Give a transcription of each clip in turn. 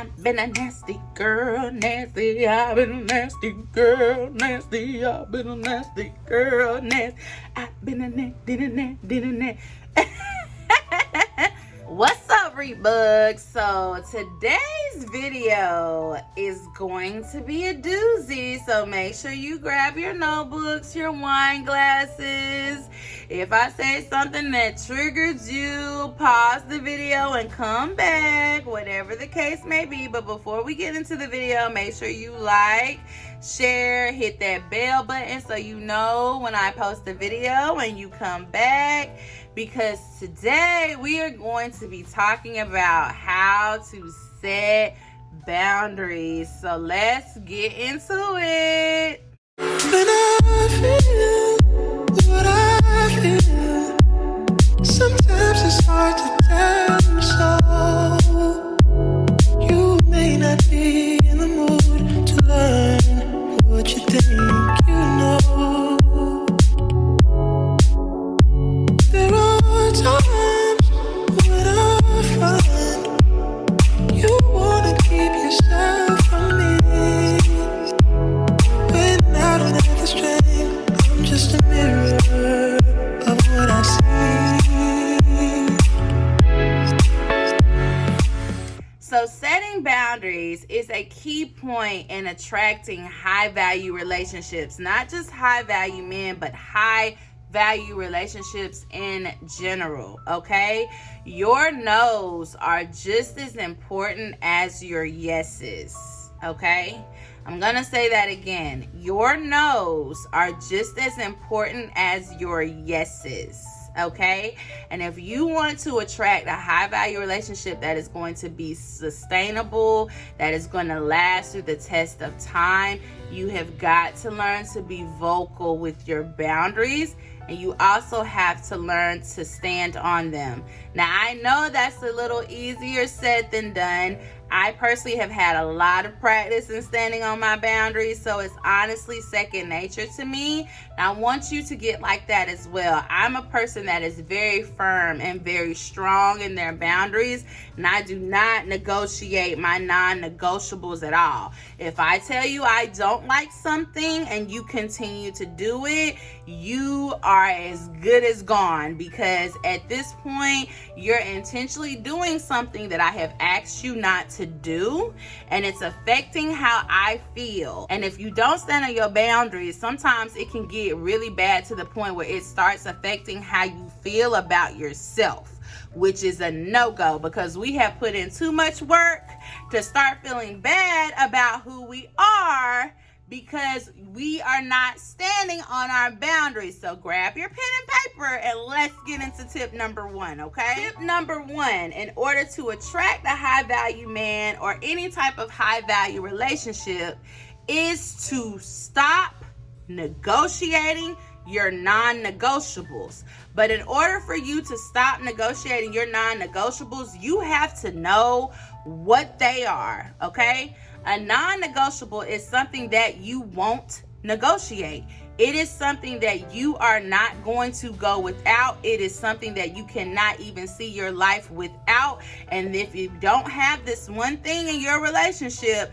I've been a nasty girl, nasty. I've been a nasty girl, nasty. I've been a nasty girl, nasty. I've been a nasty. What's up, Rebugs? So today's video is going to be a doozy, so make sure you grab your notebooks, your wine glasses. If I say something that triggers you, pause the video and come back, whatever the case may be. But before we get into the video, make sure you like, share, hit that bell button so you know when I post the video and you come back, because today we are going to be talking about how to set boundaries. So let's get into it. When I feel what I feel, sometimes it's hard to tell you so. You may not be in the mood to learn what you think you know. There are times when I find you wanna keep yourself from me. When I don't have the strength, I'm just a mirror of what I see. So setting boundaries is a key point in attracting high value relationships, not just high value men, but high value relationships in general. Okay, your no's are just as important as your yeses. Okay, I'm gonna say that again. Your no's are just as important as your yeses. Okay, and if you want to attract a high value relationship that is going to be sustainable, that is going to last through the test of time, you have got to learn to be vocal with your boundaries, and you also have to learn to stand on them. Now, I know that's a little easier said than done. I personally have had a lot of practice in standing on my boundaries, so it's honestly second nature to me. And I want you to get like that as well. I'm a person that is very firm and very strong in their boundaries, and I do not negotiate my non-negotiables at all. If I tell you I don't like something and you continue to do it, you are as good as gone, because at this point, you're intentionally doing something that I have asked you not to do, and it's affecting how I feel. And if you don't stand on your boundaries, sometimes it can get really bad to the point where it starts affecting how you feel about yourself, which is a no-go, because we have put in too much work to start feeling bad about who we are because we are not standing on our boundaries. So grab your pen and paper and let's get into tip number one, okay? Tip number one, in order to attract a high value man or any type of high value relationship, is to stop negotiating your non-negotiables. But in order for you to stop negotiating your non-negotiables, you have to know what they are, okay? A non-negotiable is something that you won't negotiate. It is something that you are not going to go without. It is something that you cannot even see your life without. And if you don't have this one thing in your relationship,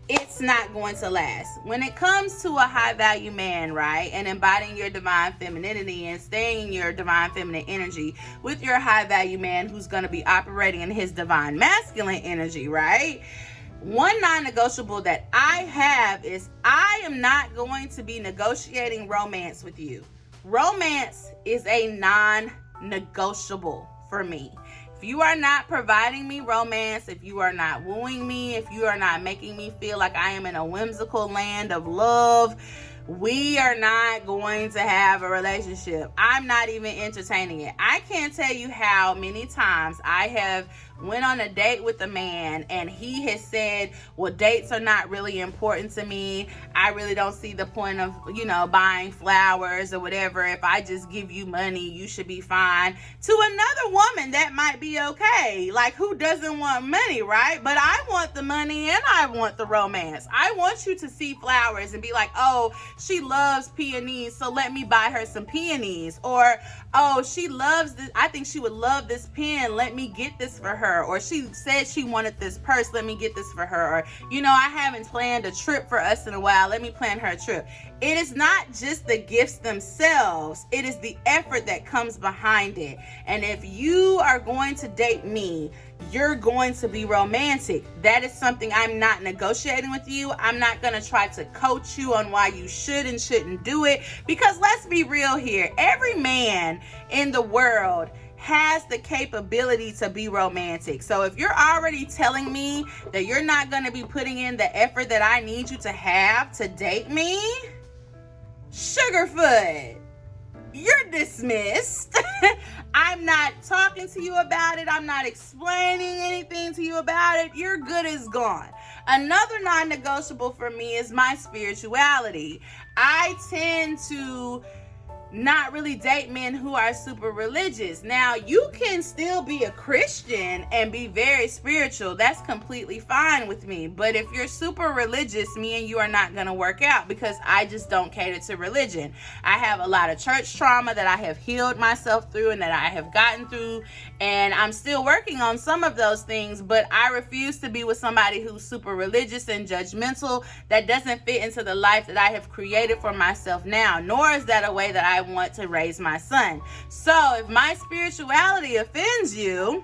it's not going to last. When it comes to a high value man, right, and embodying your divine femininity and staying in your divine feminine energy with your high value man who's going to be operating in his divine masculine energy, right? One non-negotiable that I have is I am not going to be negotiating romance with you. Romance is a non-negotiable for me. If you are not providing me romance, if you are not wooing me, if you are not making me feel like I am in a whimsical land of love, we are not going to have a relationship. I'm not even entertaining it. I can't tell you how many times I have went on a date with a man and he has said, well, dates are not really important to me. I really don't see the point of, buying flowers or whatever. If I just give you money, you should be fine. To another woman, that might be okay. Like, who doesn't want money, right? But I want the money and I want the romance. I want you to see flowers and be like, oh, she loves peonies, so let me buy her some peonies. Or, oh, she loves this. I think she would love this pen. Let me get this for her. her, or she said she wanted this purse, let me get this for her, or, you know, I haven't planned a trip for us in a while, let me plan her a trip. It is not just the gifts themselves, it is the effort that comes behind it. And if you are going to date me, you're going to be romantic. That is something I'm not negotiating with you. I'm not going to try to coach you on why you should and shouldn't do it, because let's be real here. Every man in the world has the capability to be romantic. So if you're already telling me that you're not going to be putting in the effort that I need you to have to date me, Sugarfoot, you're dismissed. I'm not talking to you about it. I'm not explaining anything to you about it. Your good is gone. Another non-negotiable for me is my spirituality. I tend to not really date men who are super religious. Now, you can still be a Christian and be very spiritual. That's completely fine with me. But if you're super religious, me and you are not going to work out, because I just don't cater to religion. I have a lot of church trauma that I have healed myself through and that I have gotten through, and I'm still working on some of those things, but I refuse to be with somebody who's super religious and judgmental. That doesn't fit into the life that I have created for myself now, nor is that a way that I want to raise my son. So if my spirituality offends you,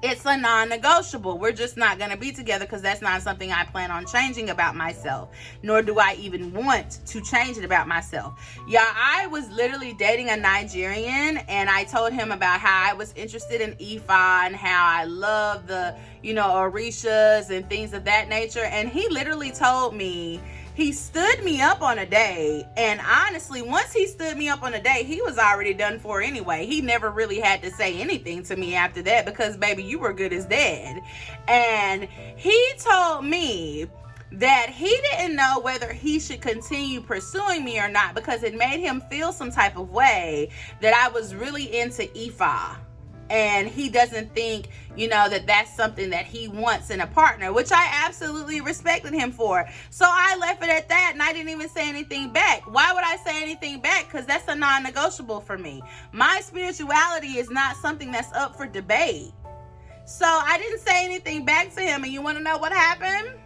it's a non-negotiable. We're just not going to be together, because that's not something I plan on changing about myself, nor do I even want to change it about myself. Yeah, I was literally dating a Nigerian, and I told him about how I was interested in Ifa and how I love the, you know, Orishas and things of that nature. And he literally told me, he stood me up on a date, and honestly, once he stood me up on a date, he was already done for anyway. He never really had to say anything to me after that, because baby, you were good as dead. And he told me that he didn't know whether he should continue pursuing me or not, because it made him feel some type of way that I was really into Ifa. And he doesn't think, you know, that that's something that he wants in a partner, which I absolutely respected him for. So I left it at that, and I didn't even say anything back. Why would I say anything back? Because that's a non-negotiable for me. My spirituality is not something that's up for debate. So I didn't say anything back to him, and you want to know what happened?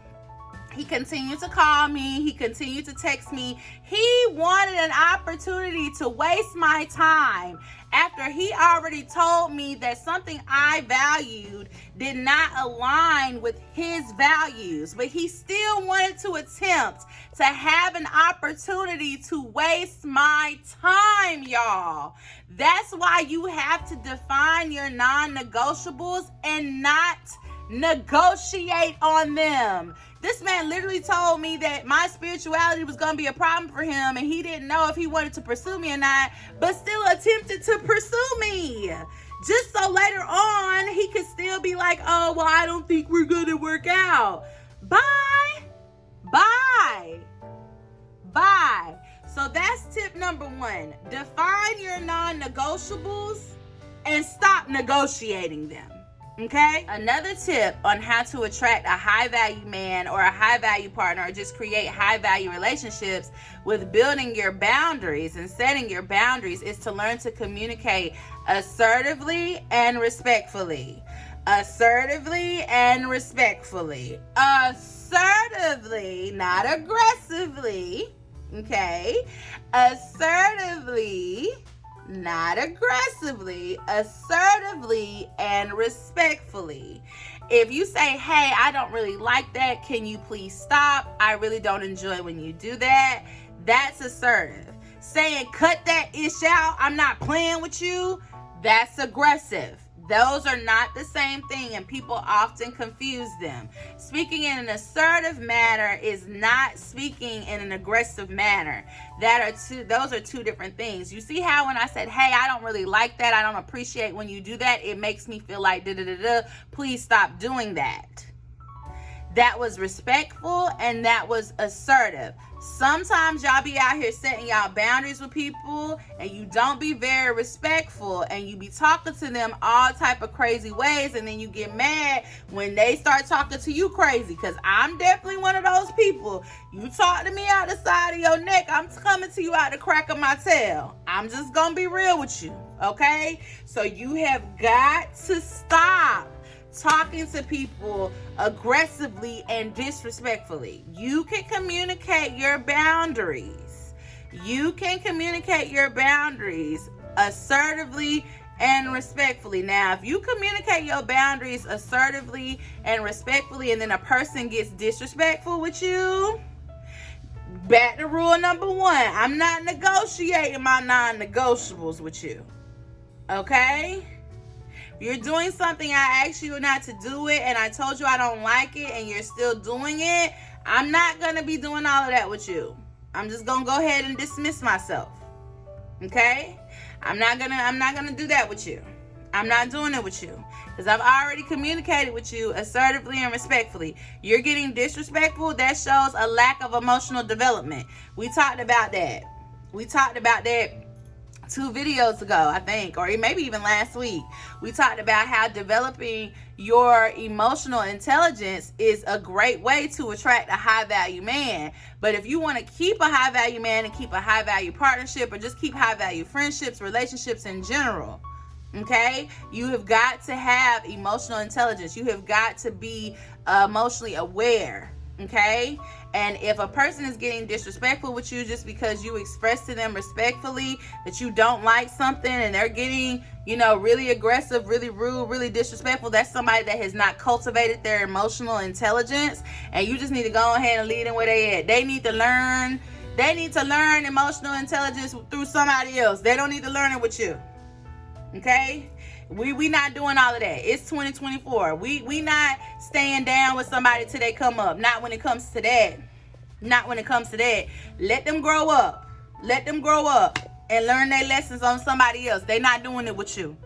He continued to call me. He continued to text me. He wanted an opportunity to waste my time after he already told me that something I valued did not align with his values. But he still wanted to attempt to have an opportunity to waste my time, y'all. That's why you have to define your non-negotiables and not negotiate on them. This man literally told me that my spirituality was going to be a problem for him, and he didn't know if he wanted to pursue me or not, but still attempted to pursue me. Just so later on, he could still be like, oh, well, I don't think we're going to work out. Bye. Bye. Bye. So that's tip number 1. Define your non-negotiables and stop negotiating them. Okay? Another tip on how to attract a high-value man or a high-value partner, or just create high-value relationships with building your boundaries and setting your boundaries, is to learn to communicate assertively and respectfully. Assertively and respectfully. Assertively, not aggressively. Okay? Assertively, not aggressively, assertively and respectfully. If you say, hey, I don't really like that, can you please stop? I really don't enjoy when you do that. That's assertive. Saying, cut that ish out, I'm not playing with you, that's aggressive. Those are not the same thing, and people often confuse them. Speaking in an assertive manner is not speaking in an aggressive manner. Those are two different things. You see how when I said, hey, I don't really like that, I don't appreciate when you do that, it makes me feel like please stop doing that. That was respectful and that was assertive. Sometimes y'all be out here setting y'all boundaries with people and you don't be very respectful, and you be talking to them all type of crazy ways, and then you get mad when they start talking to you crazy, because I'm definitely one of those people. You talk to me out the side of your neck, I'm coming to you out the crack of my tail. I'm just gonna be real with you, okay? So you have got to stop talking to people aggressively and disrespectfully. You can communicate your boundaries. You can communicate your boundaries assertively and respectfully. Now, if you communicate your boundaries assertively and respectfully, and then a person gets disrespectful with you, back to rule number 1. I'm not negotiating my non-negotiables with you. Okay? If you're doing something I asked you not to do it, and I told you I don't like it, and you're still doing it, I'm not going to be doing all of that with you. I'm just going to go ahead and dismiss myself. Okay? I'm not gonna do that with you. I'm not doing it with you, because I've already communicated with you assertively and respectfully. You're getting disrespectful. That shows a lack of emotional development. We talked about that. 2 videos ago, I think, or maybe even last week. We talked about how developing your emotional intelligence is a great way to attract a high value man. But if you want to keep a high value man and keep a high value partnership, or just keep high value friendships, relationships in general, okay, you have got to have emotional intelligence. You have got to be emotionally aware. Okay? And if a person is getting disrespectful with you just because you express to them respectfully that you don't like something, and they're getting, really aggressive, really rude, really disrespectful, that's somebody that has not cultivated their emotional intelligence, and you just need to go ahead and lead them where they at. They need to learn emotional intelligence through somebody else. They don't need to learn it with you. Okay? We not doing all of that. It's 2024. We not staying down with somebody till they come up. Not when it comes to that. Let them grow up. And learn their lessons on somebody else. They not doing it with you.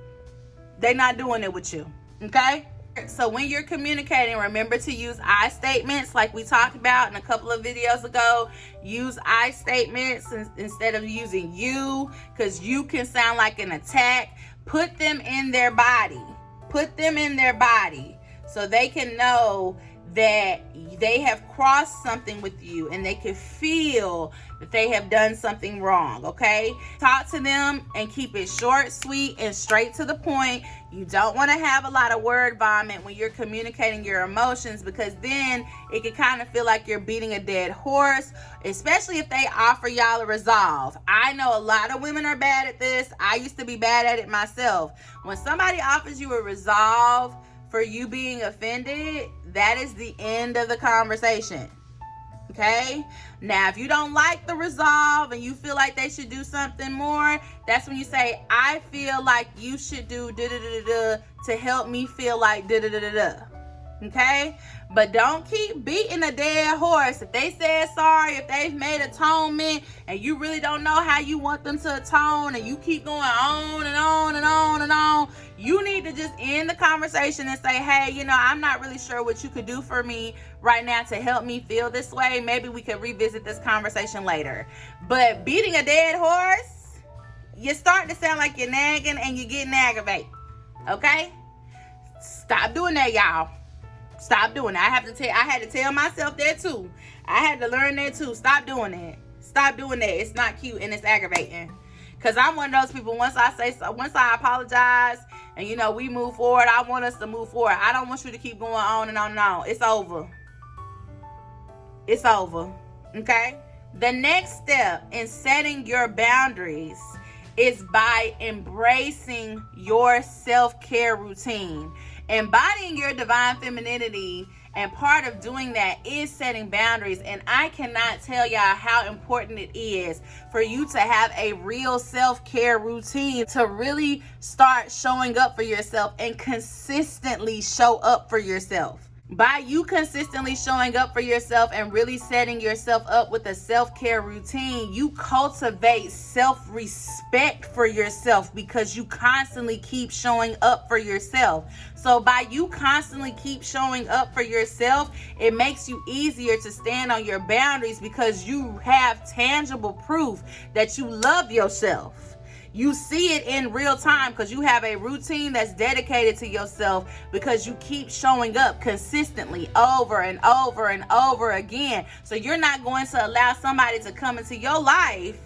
Okay? So when you're communicating, remember to use I statements like we talked about in a couple of videos ago. Use I statements instead of using you, because you can sound like an attack. Put them in their body so they can know that they have crossed something with you, and they can feel that they have done something wrong. Okay? Talk to them and keep it short, sweet, and straight to the point. You don't want to have a lot of word vomit when you're communicating your emotions, because then it can kind of feel like you're beating a dead horse, especially if they offer y'all a resolve. I know a lot of women are bad at this. I used to be bad at it myself. When somebody offers you a resolve for you being offended, that is the end of the conversation. Okay? Now, if you don't like the resolve and you feel like they should do something more, that's when you say, I feel like you should do da-da-da-da-da to help me feel like da-da-da-da-da. Okay? But don't keep beating a dead horse. If they said sorry, if they've made atonement, and you really don't know how you want them to atone, and you keep going on and on and on and on, you need to just end the conversation and say, hey, I'm not really sure what you could do for me right now to help me feel this way. Maybe we could revisit this conversation later. But beating a dead horse, you're starting to sound like you're nagging and you're getting aggravated. Okay? Stop doing that, y'all. Stop doing that. I had to tell myself that too. I had to learn that too. Stop doing that. It's not cute and it's aggravating. Because I'm one of those people, once I apologize and we move forward, I want us to move forward. I don't want you to keep going on and on and on. It's over. Okay? The next step in setting your boundaries is by embracing your self-care routine. Embodying your divine femininity, and part of doing that is setting boundaries. And I cannot tell y'all how important it is for you to have a real self-care routine, to really start showing up for yourself and consistently show up for yourself. By you consistently showing up for yourself and really setting yourself up with a self-care routine, you cultivate self-respect for yourself, because you constantly keep showing up for yourself. So by you constantly keep showing up for yourself, it makes you easier to stand on your boundaries, because you have tangible proof that you love yourself. You see it in real time because you have a routine that's dedicated to yourself, because you keep showing up consistently over and over and over again. So you're not going to allow somebody to come into your life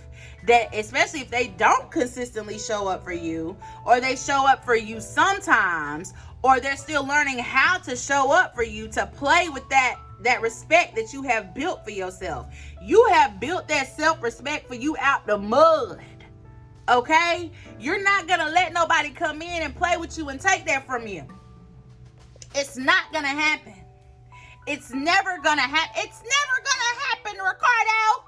that, especially if they don't consistently show up for you, or they show up for you sometimes, or they're still learning how to show up for you, to play with that respect that you have built for yourself. You have built that self-respect for you out the mud. Okay? You're not gonna let nobody come in and play with you and take that from you. It's not gonna happen. It's never gonna happen. It's never gonna happen, Ricardo.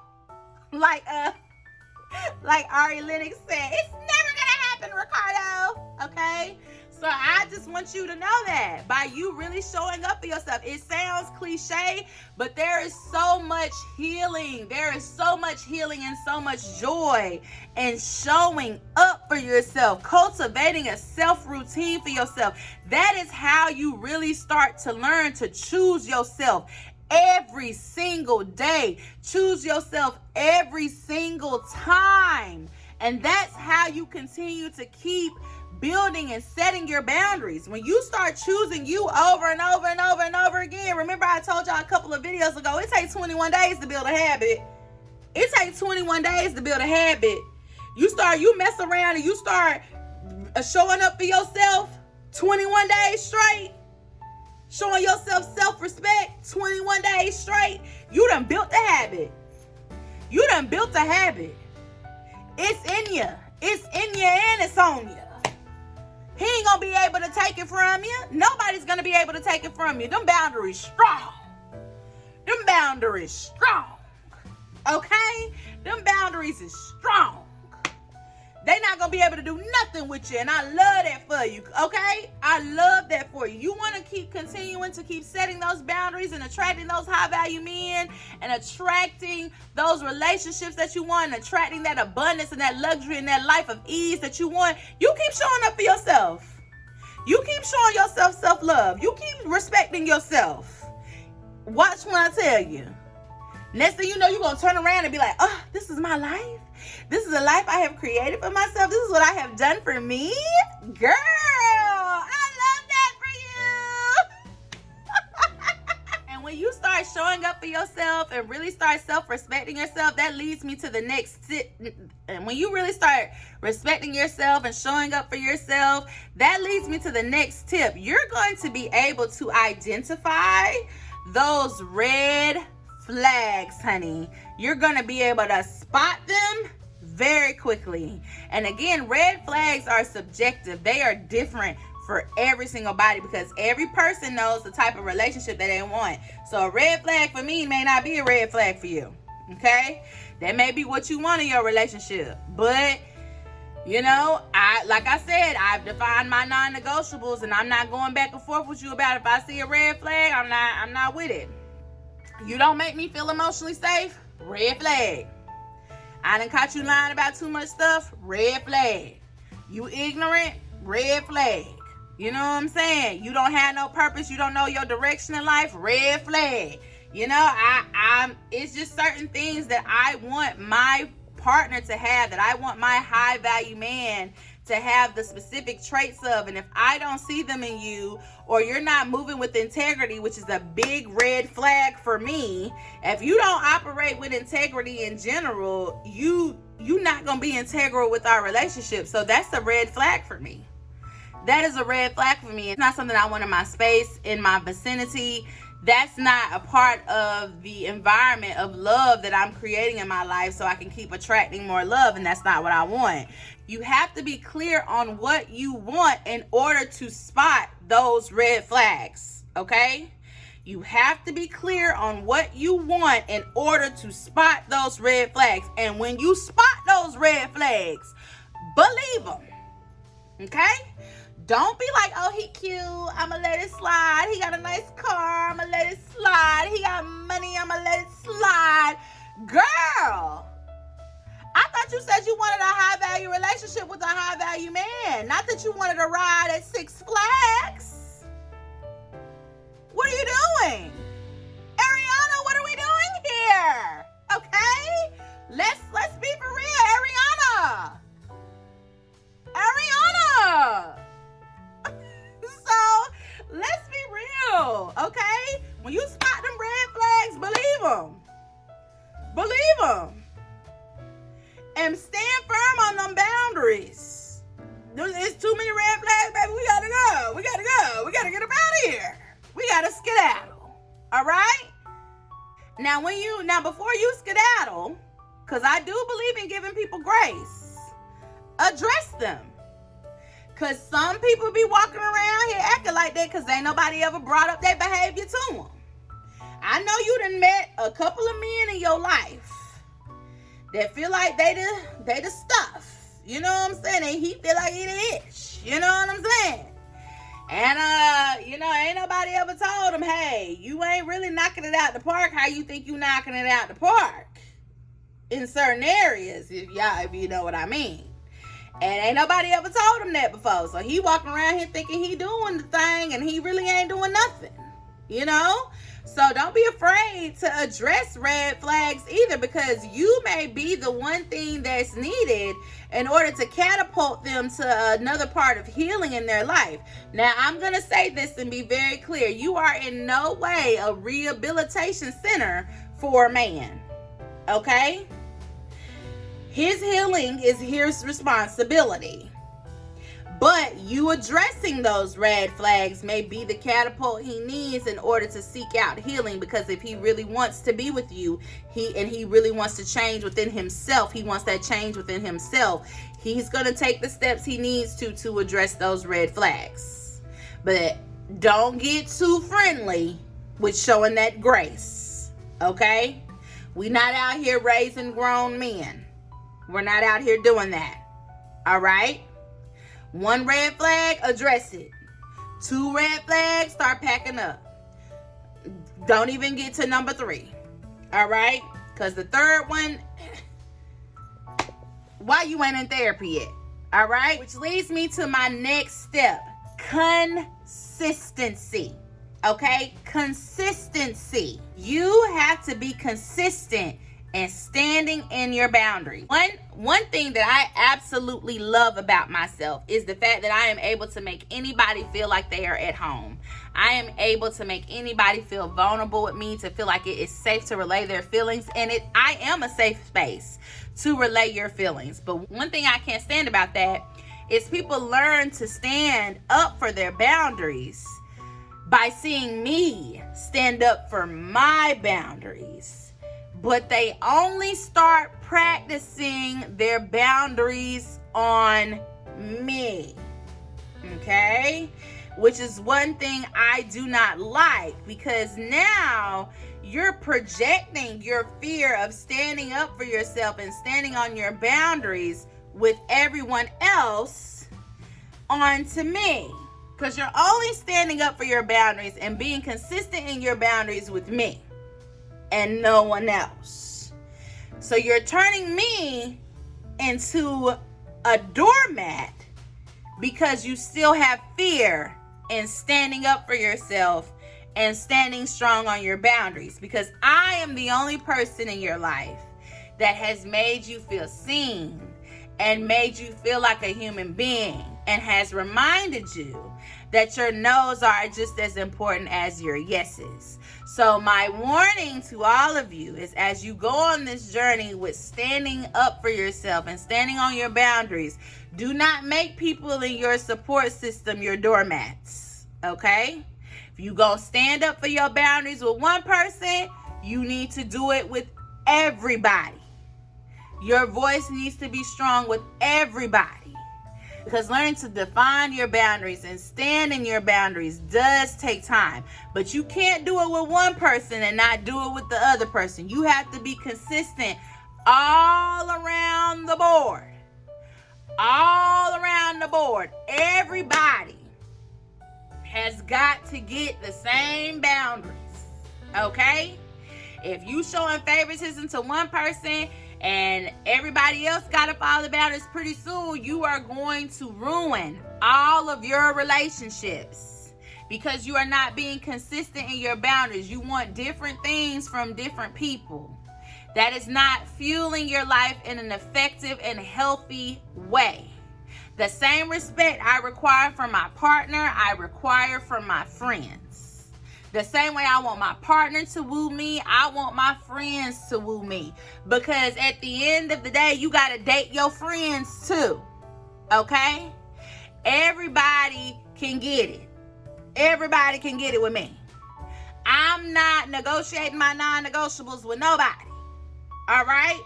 Like Ari Lennox said, it's never gonna happen, Ricardo. Okay? So I just want you to know that by you really showing up for yourself. It sounds cliche, but there is so much healing. There is so much healing and so much joy in showing up for yourself, cultivating a self-routine for yourself. That is how you really start to learn to choose yourself every single day. Choose yourself every single time. And that's how you continue to keep building and setting your boundaries. When you start choosing you over and over and over and over again, remember I told y'all a couple of videos ago, it takes 21 days to build a habit. It takes 21 days to build a habit. You mess around and you start showing up for yourself 21 days straight, showing yourself self-respect 21 days straight, you done built a habit. You done built a habit. It's in you. It's in you and it's on you. He ain't gonna be able to take it from you. Nobody's gonna be able to take it from you. Them boundaries strong. Them boundaries strong. Okay? Them boundaries is strong. They not gonna be able to do nothing with you, and I love that for you. Okay? I love that for you. You want to keep continuing to keep setting those boundaries and attracting those high value men and attracting those relationships that you want, and attracting that abundance and that luxury and that life of ease that you want. You keep showing up for yourself. You keep showing yourself self-love. You keep respecting yourself. Watch when I tell you. Next thing you know, you're going to turn around and be like, oh, this is my life. This is a life I have created for myself. This is what I have done for me. Girl, I love that for you. And when you start showing up for yourself and really start self-respecting yourself, that leads me to the next tip. And when you really start respecting yourself and showing up for yourself, that leads me to the next tip. You're going to be able to identify those red flags, honey. You're going to be able to spot them very quickly. And again, red flags are subjective. They are different for every single body because every person knows the type of relationship that they want. So a red flag for me may not be a red flag for you. Okay? That may be what you want in your relationship. But you know, like I said, I've defined my non-negotiables, and I'm not going back and forth with you about it. If I see a red flag, I'm not with it. You don't make me feel emotionally safe, red flag. I done caught you lying about too much stuff, red flag. You ignorant, red flag. You know what I'm saying? You don't have no purpose, you don't know your direction in life, red flag. You know, it's just certain things that I want my partner to have, that I want my high value man to have the specific traits of. And if I don't see them in you, or you're not moving with integrity, which is a big red flag for me, if you don't operate with integrity in general, you're not going to be integral with our relationship. So that's a red flag for me. That is a red flag for me. It's not something I want in my space, in my vicinity. That's not a part of the environment of love that I'm creating in my life so I can keep attracting more love, and that's not what I want. You have to be clear on what you want in order to spot those red flags, okay? You have to be clear on what you want in order to spot those red flags. And when you spot those red flags, believe them, okay? Don't be like, oh, he cute, I'ma let it slide. He got a nice car, I'ma let it slide. He got money, I'ma let it slide. Girl, I thought you said you wanted a high-value relationship with a high-value man. Not that you wanted a ride at Six Flags. What are you doing? Ariana, what are we doing here? Okay? Let's be for real, Ariana. So, let's be real, okay? When you spot them red flags, believe them. Believe them. And stand firm on them boundaries. It's too many red flags, baby. We gotta go. We gotta get up out of here. We gotta skedaddle. All right? Now, before you skedaddle, because I do believe in giving people grace, address them. Because some people be walking around here acting like that because ain't nobody ever brought up their behavior to them. I know you done met a couple of men in your life that feel like they the stuff. You know what I'm saying? And he feel like he the ish. You know what I'm saying? And, ain't nobody ever told him, hey, you ain't really knocking it out the park how you think you knocking it out the park in certain areas, if you know what I mean. And ain't nobody ever told him that before. So he walking around here thinking he doing the thing and he really ain't doing nothing, you know? So don't be afraid to address red flags either, because you may be the one thing that's needed in order to catapult them to another part of healing in their life. Now, I'm going to say this and be very clear. You are in no way a rehabilitation center for a man, okay? His healing is his responsibility. But you addressing those red flags may be the catapult he needs in order to seek out healing, because if he really wants to be with you, he really wants to change within himself, he wants that change within himself, he's going to take the steps he needs to address those red flags. But don't get too friendly with showing that grace, okay? We're not out here raising grown men. We're not out here doing that, all right? One red flag, address it. 2 red flags, start packing up. Don't even get to number 3. All right? Because the third one, why you ain't in therapy yet? All right? Which leads me to my next step. Consistency. Okay? Consistency. You have to be consistent and standing in your boundary. One thing that I absolutely love about myself is the fact that I am able to make anybody feel like they are at home. I am able to make anybody feel vulnerable with me, to feel like it is safe to relay their feelings, and I am a safe space to relay your feelings. But one thing I can't stand about that is people learn to stand up for their boundaries by seeing me stand up for my boundaries. But they only start practicing their boundaries on me, okay? Which is one thing I do not like, because now you're projecting your fear of standing up for yourself and standing on your boundaries with everyone else onto me. Because you're only standing up for your boundaries and being consistent in your boundaries with me and no one else. So you're turning me into a doormat because you still have fear in standing up for yourself and standing strong on your boundaries. Because I am the only person in your life that has made you feel seen and made you feel like a human being, and has reminded you that your no's are just as important as your yeses. So my warning to all of you is, as you go on this journey with standing up for yourself and standing on your boundaries, do not make people in your support system your doormats, okay? If you go stand up for your boundaries with one person, you need to do it with everybody. Your voice needs to be strong with everybody. Because learning to define your boundaries and stand in your boundaries does take time. But you can't do it with one person and not do it with the other person. You have to be consistent all around the board. All around the board. Everybody has got to get the same boundaries. Okay? If you showing favoritism to one person and everybody else got to follow the boundaries, pretty soon you are going to ruin all of your relationships because you are not being consistent in your boundaries. You want different things from different people. That is not fueling your life in an effective and healthy way. The same respect I require from my partner, I require from my friends. The same way I want my partner to woo me, I want my friends to woo me. Because at the end of the day, you got to date your friends too. Okay? Everybody can get it. Everybody can get it with me. I'm not negotiating my non-negotiables with nobody. All right?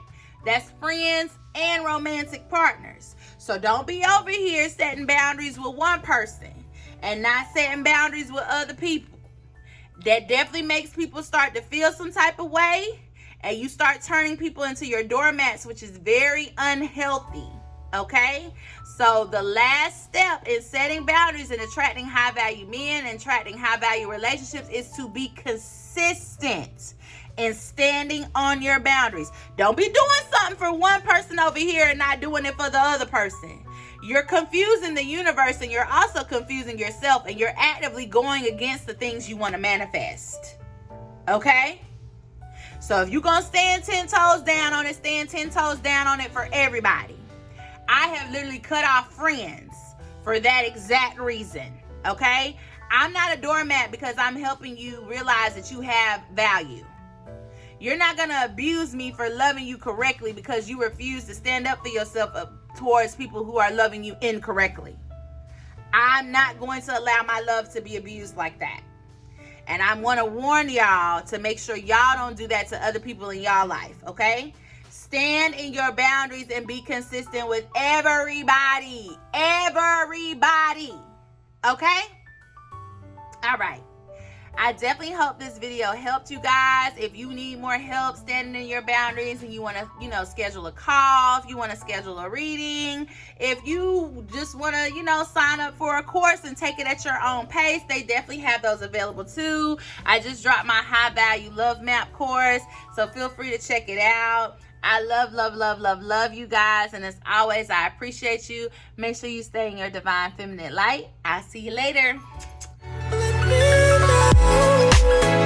That's friends and romantic partners. So don't be over here setting boundaries with one person and not setting boundaries with other people. That definitely makes people start to feel some type of way, and you start turning people into your doormats, which is very unhealthy. Okay? So the last step in setting boundaries and attracting high value men and attracting high value relationships is to be consistent in standing on your boundaries. Don't be doing something for one person over here and not doing it for the other person. You're confusing the universe, and you're also confusing yourself, and you're actively going against the things you want to manifest. Okay? So if you're going to stand 10 toes down on it, stand 10 toes down on it for everybody. I have literally cut off friends for that exact reason. Okay? I'm not a doormat because I'm helping you realize that you have value. You're not going to abuse me for loving you correctly because you refuse to stand up for yourself towards people who are loving you incorrectly. I'm not going to allow my love to be abused like that. And I want to warn y'all to make sure y'all don't do that to other people in y'all life, okay? Stand in your boundaries and be consistent with everybody. Everybody. Okay? All right. I definitely hope this video helped you guys. If you need more help standing in your boundaries and you want to, schedule a call, if you want to schedule a reading, if you just want to, sign up for a course and take it at your own pace, they definitely have those available too. I just dropped my high value LOVEMAP course, so feel free to check it out. I love you guys. And as always, I appreciate you. Make sure you stay in your divine feminine light. I'll see you later. Let me know.